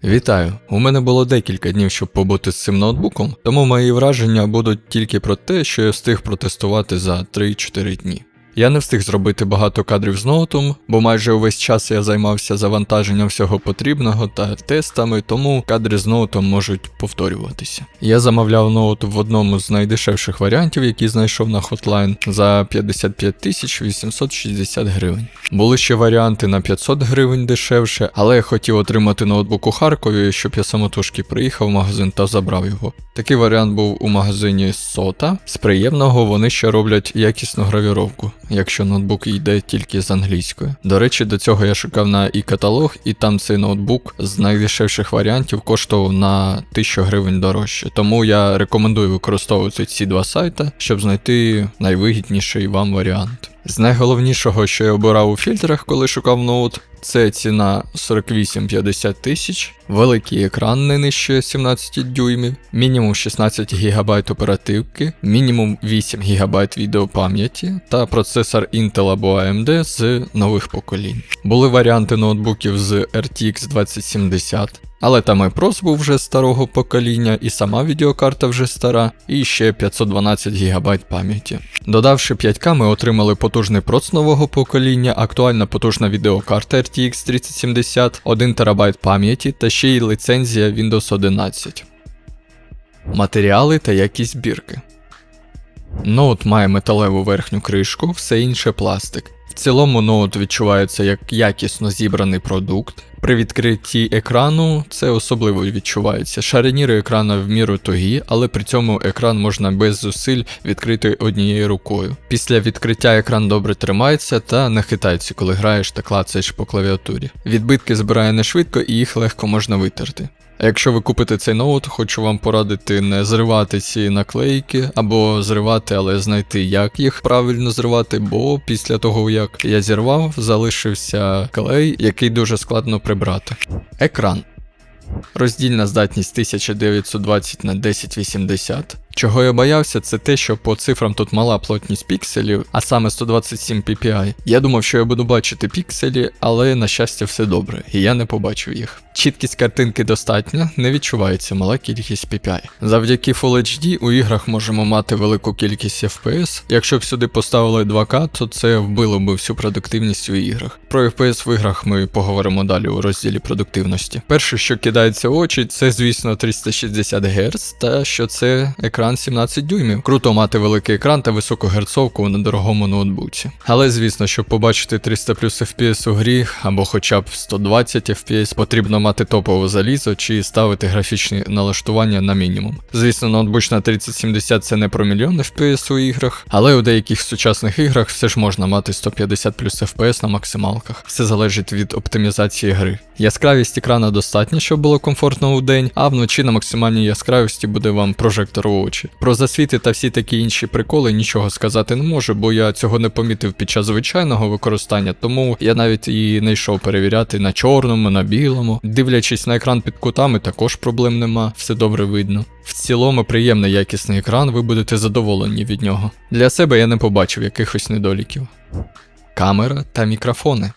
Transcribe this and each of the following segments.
Вітаю! У мене було декілька днів, щоб побути з цим ноутбуком, тому мої враження будуть тільки про те, що я встиг протестувати за 3-4 дні. Я не встиг зробити багато кадрів з ноутом, бо майже увесь час я займався завантаженням всього потрібного та тестами, тому кадри з ноутом можуть повторюватися. Я замовляв ноут в одному з найдешевших варіантів, який знайшов на Hotline, за 55 860 гривень. Були ще варіанти на 500 гривень дешевше, але я хотів отримати ноутбук у Харкові, щоб я самотужки приїхав в магазин та забрав його. Такий варіант був у магазині Сота. З приємного вони ще роблять якісну гравіровку, якщо ноутбук йде тільки з англійською. До речі, до цього я шукав на і-каталог, і там цей ноутбук з найдешевших варіантів коштував на 1000 гривень дорожче. Тому я рекомендую використовувати ці два сайти, щоб знайти найвигідніший вам варіант. З найголовнішого, що я обирав у фільтрах, коли шукав ноут, це ціна 48-50 тисяч, великий екран не нижче 17 дюймів, мінімум 16 ГБ оперативки, мінімум 8 ГБ відеопам'яті та процесор Intel або AMD з нових поколінь. Були варіанти ноутбуків з RTX 2070, але там і прос був вже старого покоління, і сама відеокарта вже стара, і ще 512 ГБ пам'яті. Додавши 5К, ми отримали потужний проц нового покоління, актуальна потужна відеокарта RTX 3070, 1 ТБ пам'яті та ще й ліцензія Windows 11. Матеріали та якість збірки. Ноут має металеву верхню кришку, все інше пластик. В цілому ноут відчувається як якісно зібраний продукт. При відкритті екрану це особливо відчувається. Шариніри екрана в міру тугі, але при цьому екран можна без зусиль відкрити однією рукою. Після відкриття екран добре тримається та не хитається, коли граєш та клацаєш по клавіатурі. Відбитки збирає не швидко і їх легко можна витерти. А якщо ви купите цей ноут, хочу вам порадити не зривати ці наклейки, або зривати, але знайти, як їх правильно зривати, бо після того, як я зірвав, залишився клей, який дуже складно прибрати. Екран. Роздільна здатність 1920 на 1080. Чого я боявся, це те, що по цифрам тут мала плотність пікселів, а саме 127 ppi. Я думав, що я буду бачити пікселі, але на щастя все добре, і я не побачив їх. Чіткість картинки достатня, не відчувається мала кількість ppi. Завдяки Full HD у іграх можемо мати велику кількість FPS. Якщо б сюди поставили 2К, то це вбило б всю продуктивність у іграх. Про FPS в іграх ми поговоримо далі у розділі продуктивності. Перше, що кидається в очі, це звісно 360 Гц, та що це екран 17 дюймів. Круто мати великий екран та високу герцовку на дорогому ноутбуці. Але звісно, щоб побачити 300 плюс FPS у грі, або хоча б 120 FPS, потрібно мати топове залізо чи ставити графічні налаштування на мінімум. Звісно, ноутбучна 3070 це не про мільйон FPS у іграх, але у деяких сучасних іграх все ж можна мати 150 плюс FPS на максималках. Все залежить від оптимізації гри. Яскравість екрана достатня, щоб було комфортно у день, а вночі на максимальній яскравості буде вам прожектор у очі. Про засвіти та всі такі інші приколи нічого сказати не можу, бо я цього не помітив під час звичайного використання, тому я навіть і не йшов перевіряти на чорному, на білому. Дивлячись на екран під кутами, також проблем нема, все добре видно. В цілому приємний якісний екран, ви будете задоволені від нього. Для себе я не побачив якихось недоліків. Камера та мікрофони.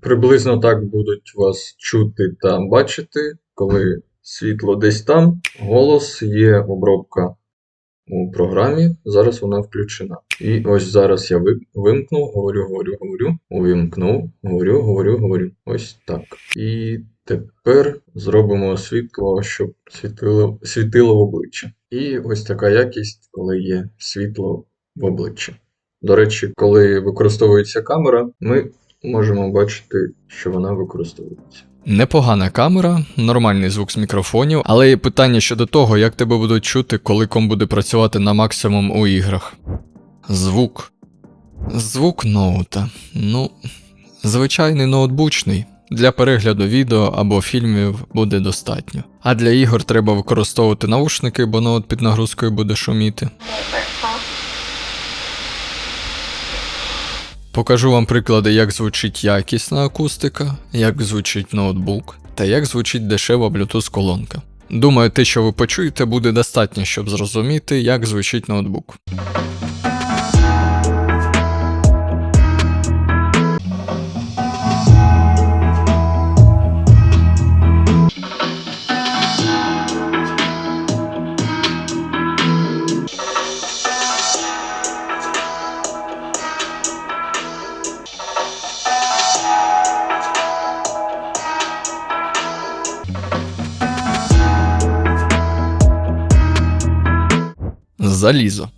Приблизно так будуть вас чути та бачити, коли світло десь там, голос, є обробка у програмі, зараз вона включена. І ось зараз я вимкнув, говорю, увімкнув, говорю, ось так. І тепер зробимо світло, щоб світило в обличчя. І ось така якість, коли є світло в обличчі. До речі, коли використовується камера, ми можемо бачити, що вона використовується. Непогана камера, нормальний звук з мікрофонів, але є питання щодо того, як тебе будуть чути, коли комп буде працювати на максимум у іграх. Звук. Звук ноута. Звичайний ноутбучний. Для перегляду відео або фільмів буде достатньо. А для ігор треба використовувати навушники, бо ноут під нагрузкою буде шуміти. Покажу вам приклади, як звучить якісна акустика, як звучить ноутбук та як звучить дешева Bluetooth-колонка. Думаю, те, що ви почуєте, буде достатньо, щоб зрозуміти, як звучить ноутбук. Залізо.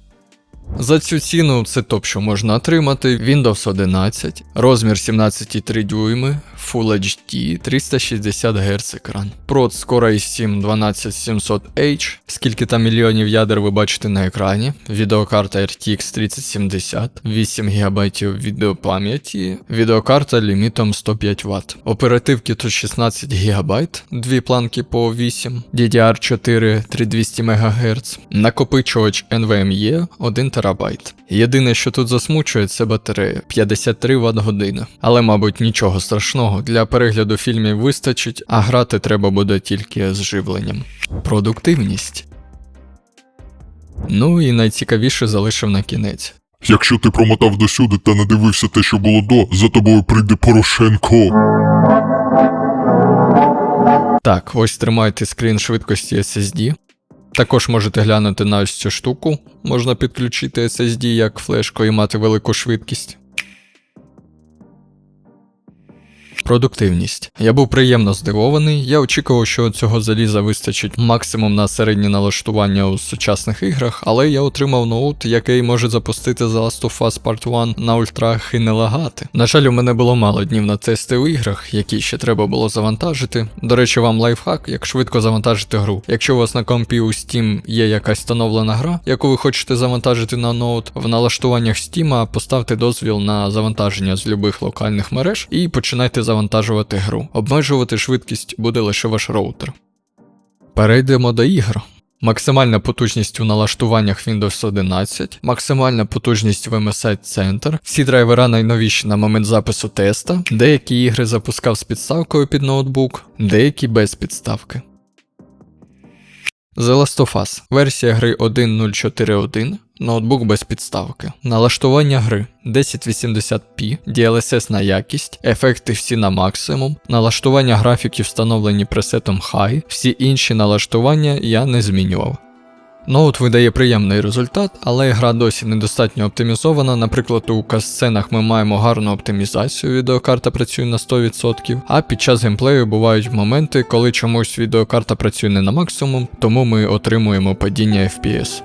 За цю ціну це топ, що можна отримати. Windows 11, розмір 17,3 дюйми, Full HD, 360 Гц екран. Проц Core i7 12700H, скільки там мільйонів ядер ви бачите на екрані, відеокарта RTX 3070, 8 ГБ відеопам'яті, відеокарта лімітом 105 Вт. Оперативки тут 16 ГБ, дві планки по 8, DDR4 3200 МГц, накопичувач NVMe 1 ТБ. Єдине, що тут засмучує, це батарея 53 Вт-години. Але, мабуть, нічого страшного, для перегляду фільмів вистачить, а грати треба буде тільки з живленням. Продуктивність. Ну і найцікавіше залишив на кінець. Якщо ти промотав досюди та не дивився те, що було до, за тобою прийде Порошенко. Так, ось тримайте скрін швидкості SSD. Також можете глянути на ось цю штуку. Можна підключити SSD як флешку і мати велику швидкість. Продуктивність. Я був приємно здивований, я очікував, що цього заліза вистачить максимум на середні налаштування у сучасних іграх, але я отримав ноут, який може запустити The Last of Us Part 1 на ультрах і не лагати. На жаль, у мене було мало днів на тести у іграх, які ще треба було завантажити. До речі, вам лайфхак, як швидко завантажити гру. Якщо у вас на компі у Steam є якась встановлена гра, яку ви хочете завантажити на ноут, в налаштуваннях Steam поставте дозвіл на завантаження з любих локальних мереж і починайте завантажувати гру. Обмежувати швидкість буде лише ваш роутер. Перейдемо до ігор. Максимальна потужність у налаштуваннях Windows 11, максимальна потужність в MSI Center, всі драйвера найновіші на момент запису теста, деякі ігри запускав з підставкою під ноутбук, деякі без підставки. The Last of Us. Версія гри 1.041, ноутбук без підставки. Налаштування гри 1080p, DLSS на якість, ефекти всі на максимум, налаштування графіків встановлені пресетом High, всі інші налаштування я не змінював. Ноут видає приємний результат, але гра досі недостатньо оптимізована, наприклад, у катсценах ми маємо гарну оптимізацію, відеокарта працює на 100%, а під час геймплею бувають моменти, коли чомусь відеокарта працює не на максимум, тому ми отримуємо падіння FPS.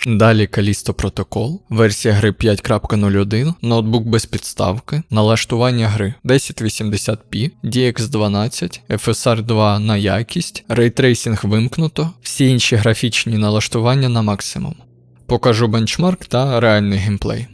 Далі Callisto Protocol, версія гри 5.01, ноутбук без підставки, налаштування гри 1080p, DX12, FSR 2 на якість, рейтрейсінг вимкнуто, всі інші графічні налаштування на максимум. Покажу бенчмарк та реальний геймплей.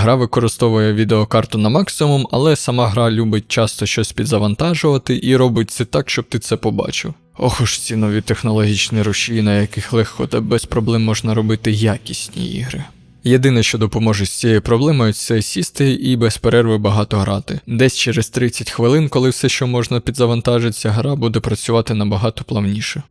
Гра використовує відеокарту на максимум, але сама гра любить часто щось підзавантажувати і робить це так, щоб ти це побачив. Ох уж ці нові технологічні рушії, на яких легко та без проблем можна робити якісні ігри. Єдине, що допоможе з цією проблемою, це сісти і без перерви багато грати. Десь через 30 хвилин, коли все, що можна підзавантажиться, гра буде працювати набагато плавніше.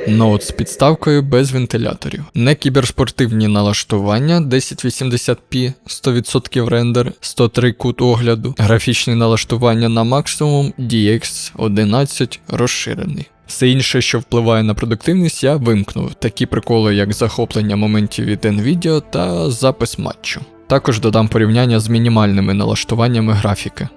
Ноут з підставкою без вентиляторів. Не кіберспортивні налаштування 1080p, 100% рендер, 103 кут огляду. Графічні налаштування на максимум DX11 розширений. Все інше, що впливає на продуктивність, я вимкнув. Такі приколи, як захоплення моментів від NVIDIA та запис матчу. Також додам порівняння з мінімальними налаштуваннями графіки.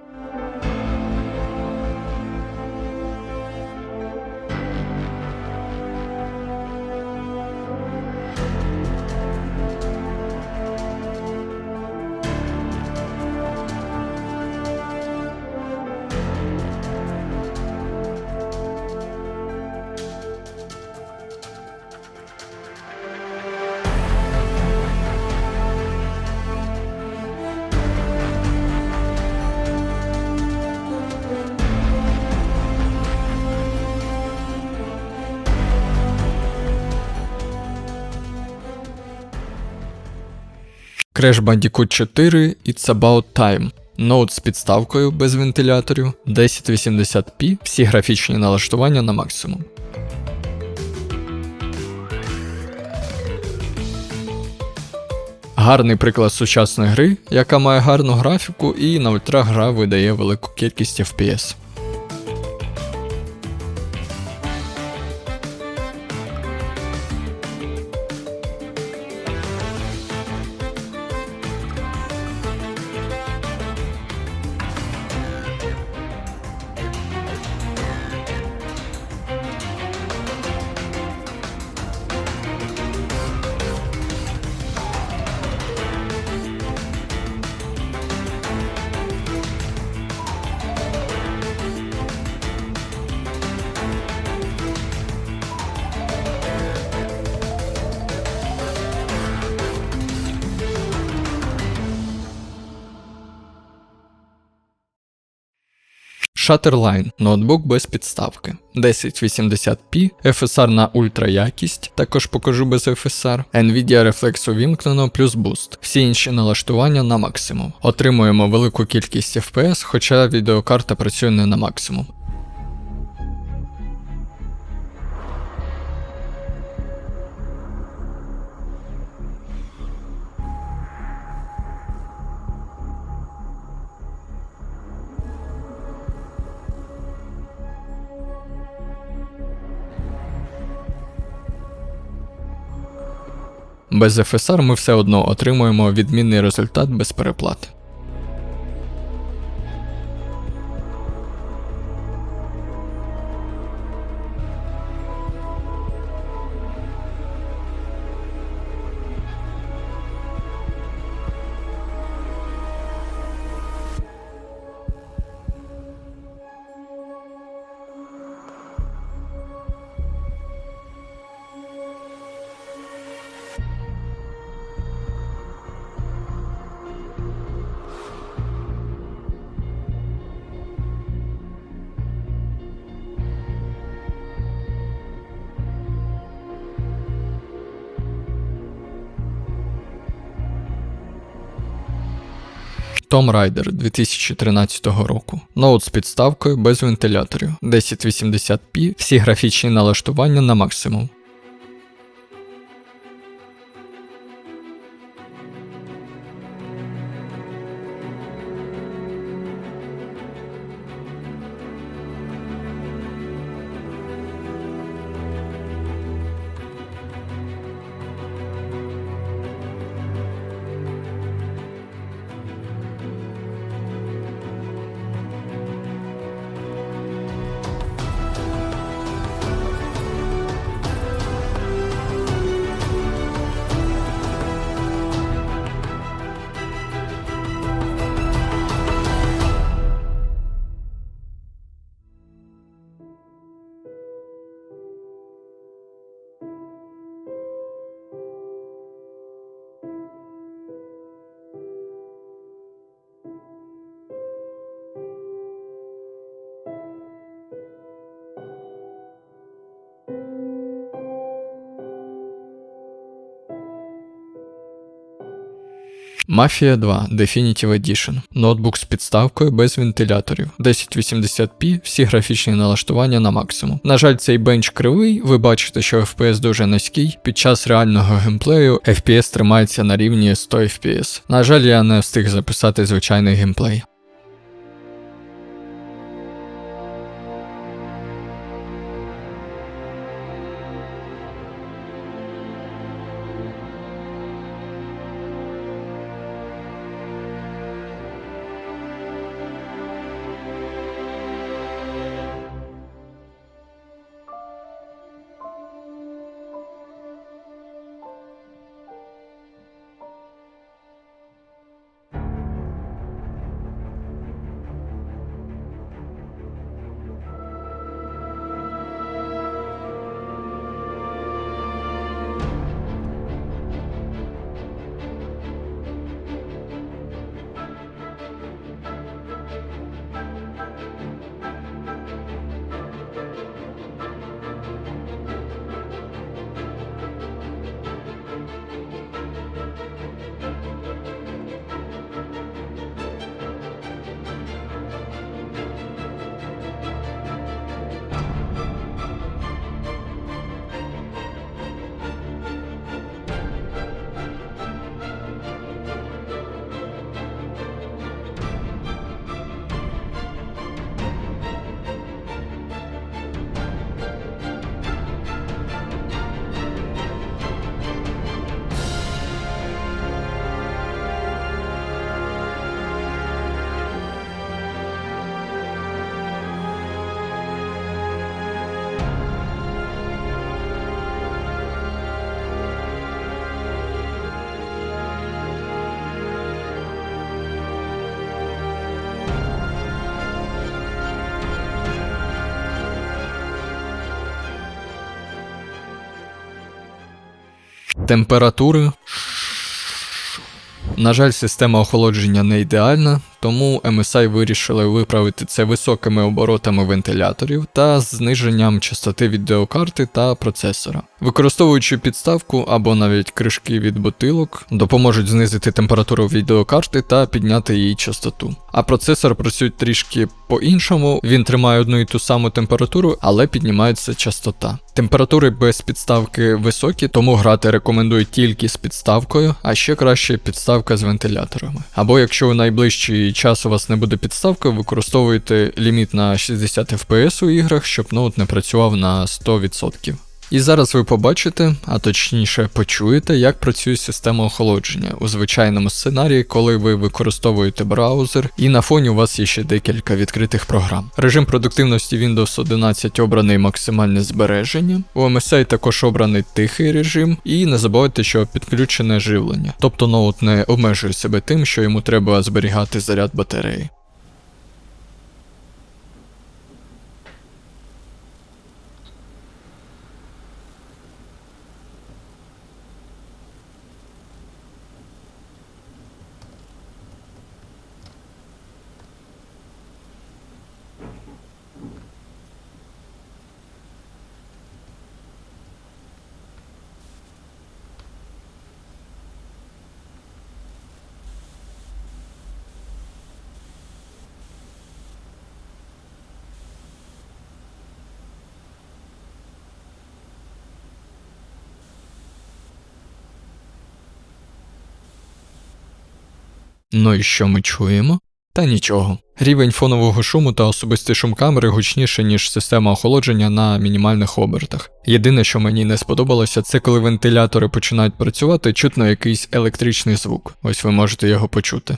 Crash Bandicoot 4 It's About Time. Ноут з підставкою без вентиляторів, 1080p, всі графічні налаштування на максимум. Гарний приклад сучасної гри, яка має гарну графіку і на ультра гра видає велику кількість FPS. Shutterline – ноутбук без підставки. 1080p, FSR на ультра якість, також покажу без FSR, NVIDIA Reflex увімкнено плюс Boost. Всі інші налаштування на максимум. Отримуємо велику кількість FPS, хоча відеокарта працює не на максимум. Без FSR ми все одно отримуємо відмінний результат без переплати. Tomb Raider 2013 року. Ноут з підставкою без вентиляторів. 1080p, всі графічні налаштування на максимум. Mafia 2 Definitive Edition. Ноутбук з підставкою без вентиляторів. 1080p, всі графічні налаштування на максимум. На жаль, цей бенч кривий, ви бачите, що FPS дуже низький. Під час реального геймплею FPS тримається на рівні 100 FPS. На жаль, я не встиг записати звичайний геймплей. Температури. На жаль, система охолодження не ідеальна, тому MSI вирішили виправити це високими оборотами вентиляторів та зниженням частоти відеокарти та процесора. Використовуючи підставку або навіть кришки від бутилок, допоможуть знизити температуру відеокарти та підняти її частоту. А процесор працює трішки по-іншому, він тримає одну і ту саму температуру, але піднімається частота. Температури без підставки високі, тому грати рекомендую тільки з підставкою, а ще краще підставка з вентиляторами. Або якщо у найближчий час у вас не буде підставки, використовуйте ліміт на 60 FPS у іграх, щоб ноут не працював на 100%. І зараз ви побачите, а точніше почуєте, як працює система охолодження у звичайному сценарії, коли ви використовуєте браузер і на фоні у вас є ще декілька відкритих програм. Режим продуктивності Windows 11 обраний максимальне збереження, у MSI також обраний тихий режим, і не забувайте, що підключене живлення, тобто ноут не обмежує себе тим, що йому треба зберігати заряд батареї. Ну і що ми чуємо? Та нічого. Рівень фонового шуму та особистий шум камери гучніше, ніж система охолодження на мінімальних обертах. Єдине, що мені не сподобалося, це коли вентилятори починають працювати, чутно якийсь електричний звук. Ось ви можете його почути.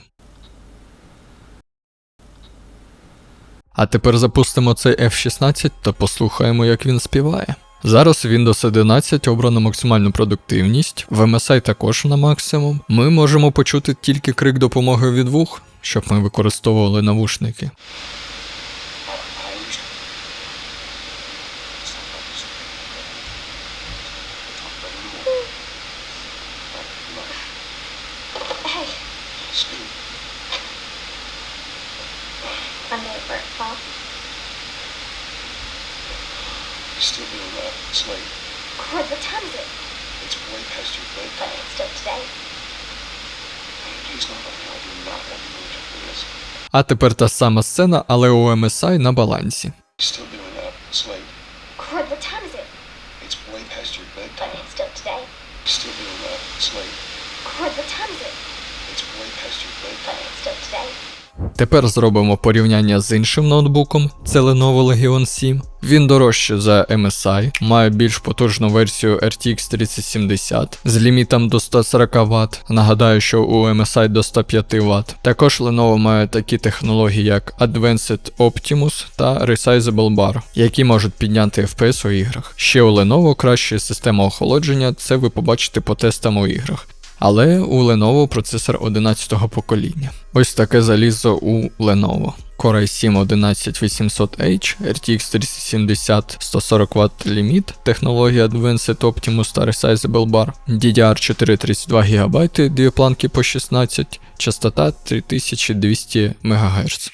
А тепер запустимо цей F16 та послухаємо, як він співає. Зараз Windows 11 обрано максимальну продуктивність, в MSI також на максимум. Ми можемо почути тільки крик допомоги від вух, щоб ми використовували навушники. Still doing that. It's late. What time is it? It's way past your bedtime. But it's still today. Please don't let me know I do not have the urge for this. А тепер та сама сцена, але у MSI на балансі. Still doing that. It's late. Crud, what time is it? It's way past your But bedtime. it's still today. Still doing that. It's late. Crud, what time is it? It's way past your But bedtime. it's still today. Тепер зробимо порівняння з іншим ноутбуком, це Lenovo Legion 7. Він дорожче за MSI, має більш потужну версію RTX 3070 з лімітом до 140 Вт. Нагадаю, що у MSI до 105 Вт. Також Lenovo має такі технології, як Advanced Optimus та Resizable Bar, які можуть підняти FPS у іграх. Ще у Lenovo краща система охолодження, це ви побачите по тестам у іграх. Але у Lenovo процесор 11-го покоління. Ось таке залізо у Lenovo. Core i7 11800H, RTX 3070 140 Вт ліміт, технологія Advanced Optimus та Resizable Bar, DDR4 32 ГБ, дві планки по 16, частота 3200 МГц.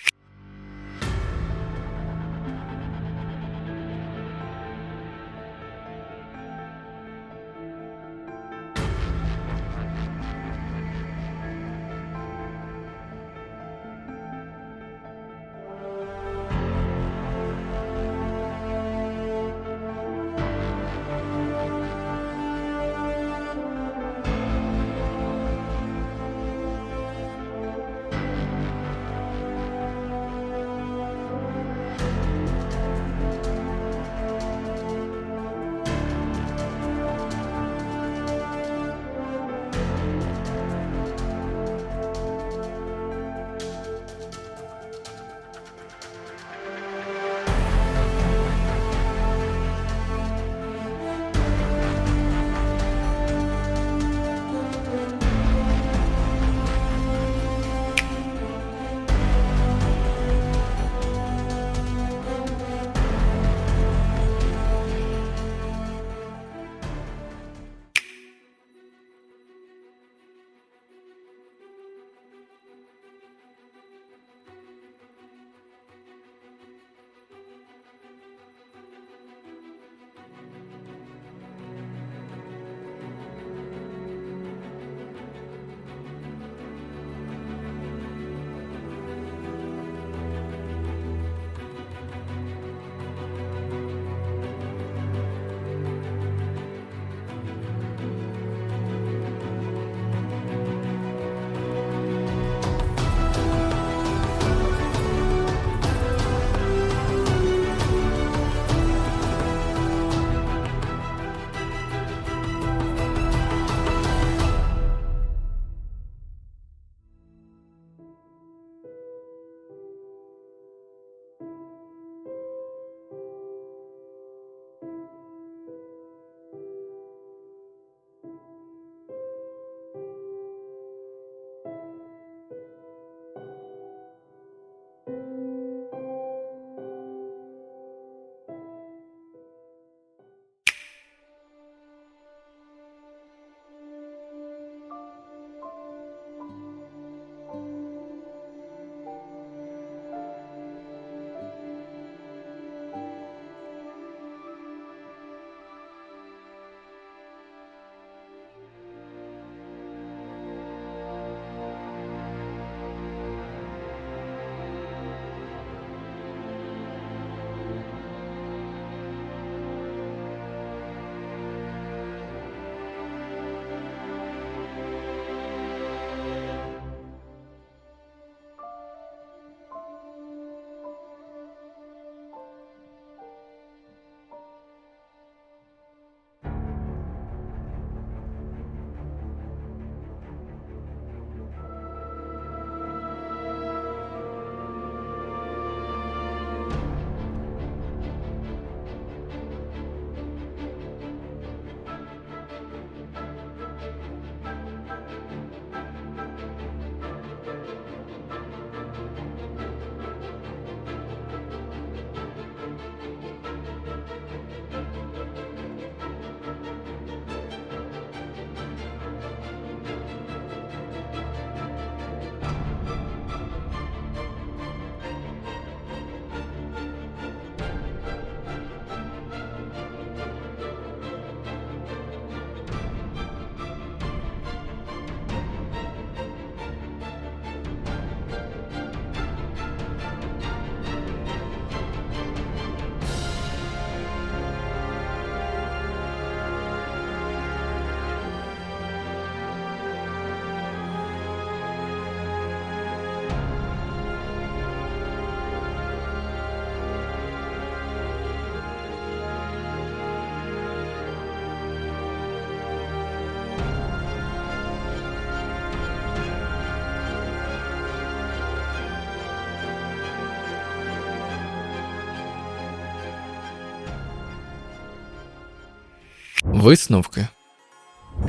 Висновки.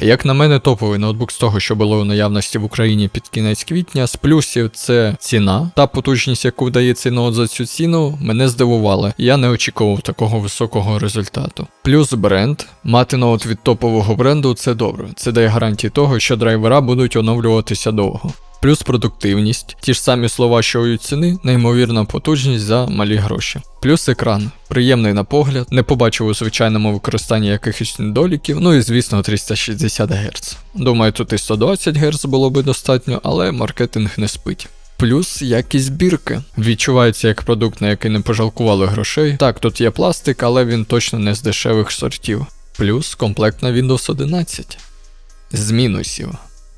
Як на мене, топовий ноутбук з того, що було у наявності в Україні під кінець квітня, з плюсів це ціна. Та потужність, яку дає цей ноут за цю ціну, мене здивувала. Я не очікував такого високого результату. Плюс бренд. Мати ноут від топового бренду – це добре. Це дає гарантії того, що драйвера будуть оновлюватися довго. Плюс продуктивність, ті ж самі слова, що й у ціни, неймовірна потужність за малі гроші. Плюс екран, приємний на погляд, не побачив у звичайному використанні якихось недоліків, ну і звісно 360 Гц. Думаю, тут і 120 Гц було би достатньо, але маркетинг не спить. Плюс якість збірки. Відчувається як продукт, на який не пожалкували грошей. Так, тут є пластик, але він точно не з дешевих сортів. Плюс комплект на Windows 11. З мінусів.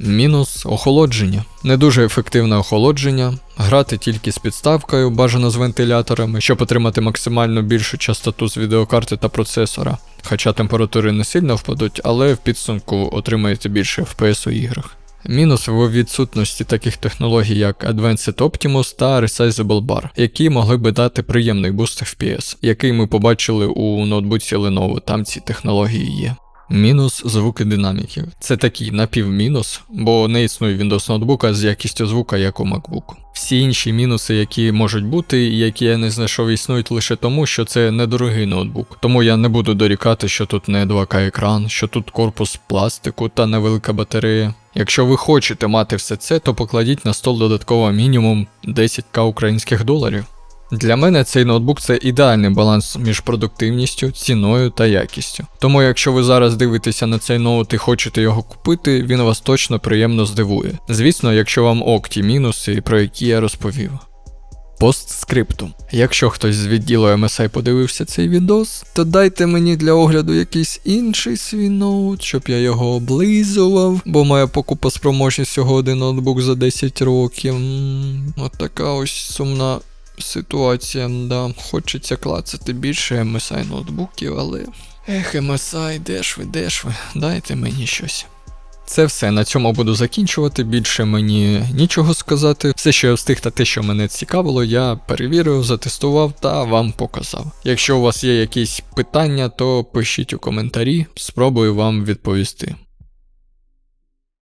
Мінус – охолодження. Не дуже ефективне охолодження, грати тільки з підставкою, бажано з вентиляторами, щоб отримати максимально більшу частоту з відеокарти та процесора. Хоча температури не сильно впадуть, але в підсумку отримаєте більше FPS у іграх. Мінус в відсутності таких технологій, як Advanced Optimus та Resizable Bar, які могли би дати приємний буст FPS, який ми побачили у ноутбуці Lenovo, там ці технології є. Мінус – звуки динаміків. Це такий напівмінус, бо не існує Windows ноутбука з якістю звука, як у MacBook. Всі інші мінуси, які можуть бути і які я не знайшов, існують лише тому, що це недорогий ноутбук. Тому я не буду дорікати, що тут не 2К екран, що тут корпус пластику та невелика батарея. Якщо ви хочете мати все це, то покладіть на стол додатково мінімум 10К українських доларів. Для мене цей ноутбук – це ідеальний баланс між продуктивністю, ціною та якістю. Тому якщо ви зараз дивитеся на цей ноут і хочете його купити, він вас точно приємно здивує. Звісно, якщо вам ок ті мінуси, про які я розповів. Постскриптум. Якщо хтось з відділу MSI подивився цей відос, то дайте мені для огляду якийсь інший свій ноут, щоб я його облизував, бо моя покупоспроможність всього один ноутбук за 10 років. От така ось сумна ситуація, да. Хочеться клацати більше MSI ноутбуків, але... MSI, де ж ви, дайте мені щось. Це все, на цьому буду закінчувати, більше мені нічого сказати. Все, що я встиг та те, що мене цікавило, я перевірив, затестував та вам показав. Якщо у вас є якісь питання, то пишіть у коментарі, спробую вам відповісти.